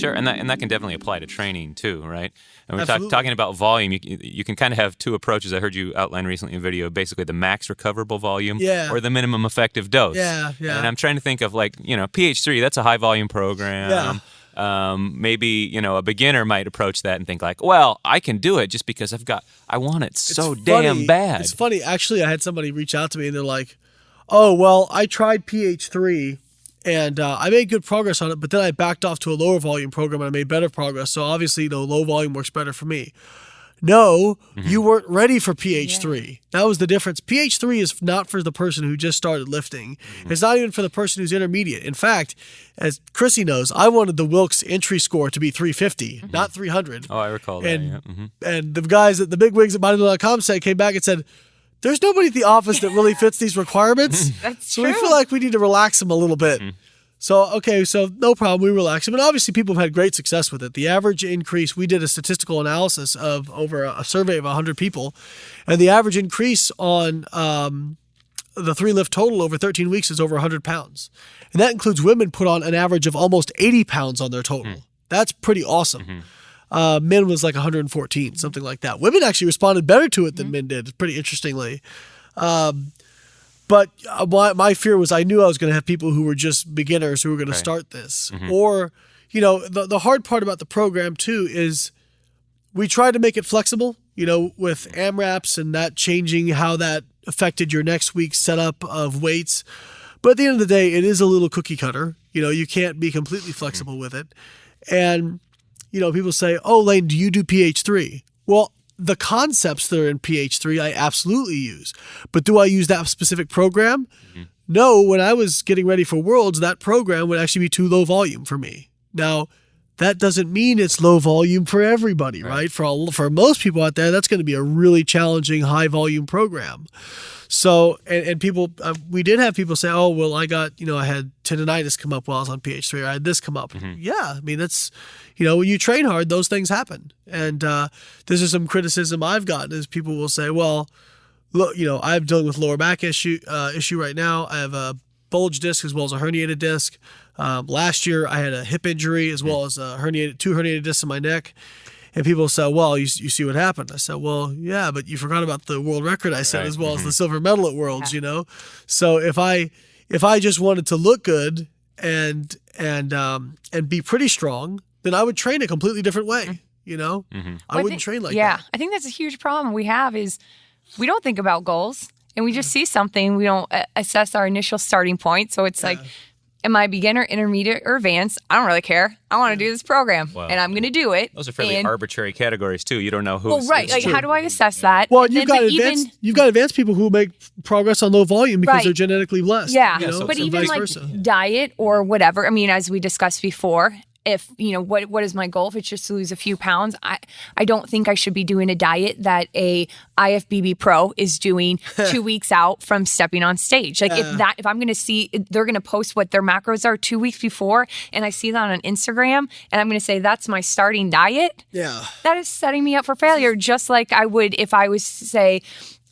Sure, and that can definitely apply to training too, right? And we're Absolutely. talking about volume. You can kind of have two approaches. I heard you outline recently in a video, basically the max recoverable volume or the minimum effective dose. Yeah. And I'm trying to think of PH3, that's a high volume program. Yeah. Maybe, a beginner might approach that and think like, well, I can do it just because I want it so damn bad. It's funny. Actually, I had somebody reach out to me and they're like, oh, well, I tried PH3 and I made good progress on it, but then I backed off to a lower volume program and I made better progress. So obviously, low volume works better for me. No, you weren't ready for PH3. Yeah. That was the difference. PH3 is not for the person who just started lifting. It's not even for the person who's intermediate. In fact, as Chrissy knows, I wanted the Wilks entry score to be 350, not 300. Oh, I recall that. And the guys at the big wigs at Bodybuilding.com came back and said, there's nobody at the office that really fits these requirements. So we feel like we need to relax them a little bit. So no problem. We relax them. And obviously people have had great success with it. The average increase, we did a statistical analysis of over a survey of 100 people. And the average increase on the 3-lift total over 13 weeks is over 100 pounds. And that includes women put on an average of almost 80 pounds on their total. That's pretty awesome. Men was like 114, something like that. Women actually responded better to it than men did, pretty interestingly. But my fear was I knew I was going to have people who were just beginners who were going to start this. Or, the hard part about the program too is we tried to make it flexible, with AMRAPs and that changing how that affected your next week's setup of weights. But at the end of the day, it is a little cookie cutter. You can't be completely flexible with it. And people say, oh, Layne, do you do PH3? Well, the concepts that are in PH3, I absolutely use. But do I use that specific program? No, when I was getting ready for Worlds, that program would actually be too low volume for me. Now, that doesn't mean it's low volume for everybody, right? For most people out there, that's going to be a really challenging high volume program. So, and people, we did have people say, oh, well, I had tendonitis come up while I was on PH3, or I had this come up. Yeah, I mean, that's, when you train hard, those things happen. And this is some criticism I've gotten is people will say, well, look, I'm dealing with lower back issue right now. I have a bulge disc as well as a herniated disc. Last year, I had a hip injury as well as two herniated discs in my neck. And people say, well, you see what happened. I said, well, yeah, but you forgot about the world record I set as well as the silver medal at Worlds, So if I just wanted to look good and be pretty strong, then I would train a completely different way, I wouldn't train like that. Yeah, I think that's a huge problem we have is we don't think about goals and we just see something. We don't assess our initial starting point. So it's like, am I beginner, intermediate, or advanced? I don't really care. I want to do this program, and I'm going to do it. Those are fairly arbitrary categories, too. You don't know who's... Well, right. Like, how do I assess that? Well, you've got advanced people who make progress on low volume because they're genetically blessed. Yeah, but even like diet or whatever, I mean, as we discussed before, if, what is my goal? If it's just to lose a few pounds, I don't think I should be doing a diet that a IFBB pro is doing 2 weeks out from stepping on stage. Like if I'm going to see, they're going to post what their macros are 2 weeks before, and I see that on Instagram, and I'm going to say, that's my starting diet. Yeah. That is setting me up for failure. Just like I would if I was to say,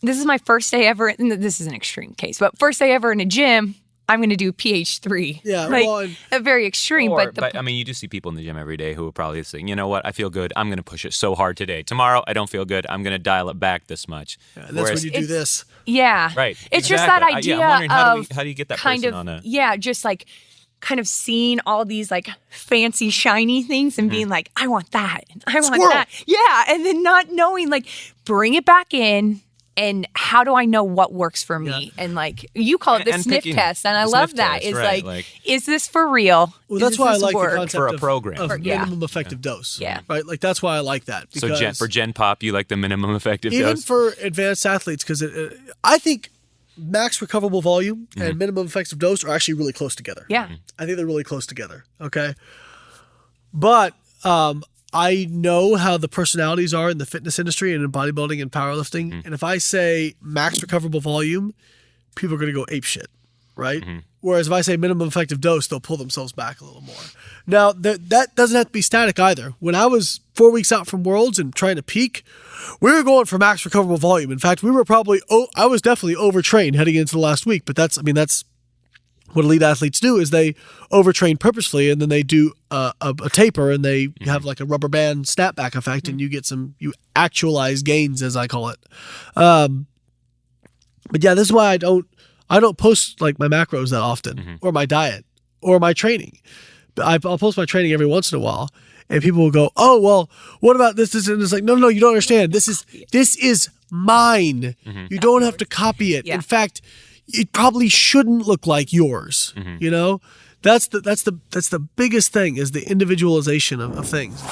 this is my first day ever, and this is an extreme case, but first day ever in a gym, I'm going to do PH3. Yeah, a very extreme. But I mean, you do see people in the gym every day who will probably say, you know what, I feel good. I'm going to push it so hard today. Tomorrow, I don't feel good. I'm going to dial it back this much. Yeah, and that's when you do this. Yeah. Right. It's just that idea I'm wondering of how do you get that person on a... Yeah, just like kind of seeing all these like fancy, shiny things and being like, I want that. And I want that. Yeah. And then not knowing, like, bring it back in. And how do I know what works for me? And like you call it the sniff test, and I love that. It's like, is this for real? Well, that's why I like the concept for a program of minimum effective dose. Yeah, right. Like that's why I like that. Because so for Gen Pop, you like the minimum effective dose, even for advanced athletes, because I think max recoverable volume and minimum effective dose are actually really close together. Yeah, I think they're really close together. Okay, but I know how the personalities are in the fitness industry and in bodybuilding and powerlifting. And if I say max recoverable volume, people are going to go ape shit, right? Whereas if I say minimum effective dose, they'll pull themselves back a little more. Now, that doesn't have to be static either. When I was 4 weeks out from Worlds and trying to peak, we were going for max recoverable volume. In fact, we were I was definitely overtrained heading into the last week, but that's what elite athletes do is they overtrain purposefully, and then they do a taper, and they have like a rubber band snapback effect, and you get you actualize gains, as I call it. But yeah, this is why I don't post like my macros that often, or my diet, or my training. But I'll post my training every once in a while, and people will go, "Oh, well, what about this?" And it's like, no, you don't understand. This is mine. You don't have to copy it. Yeah. In fact, it probably shouldn't look like yours. You know, that's the biggest thing, is the individualization of things.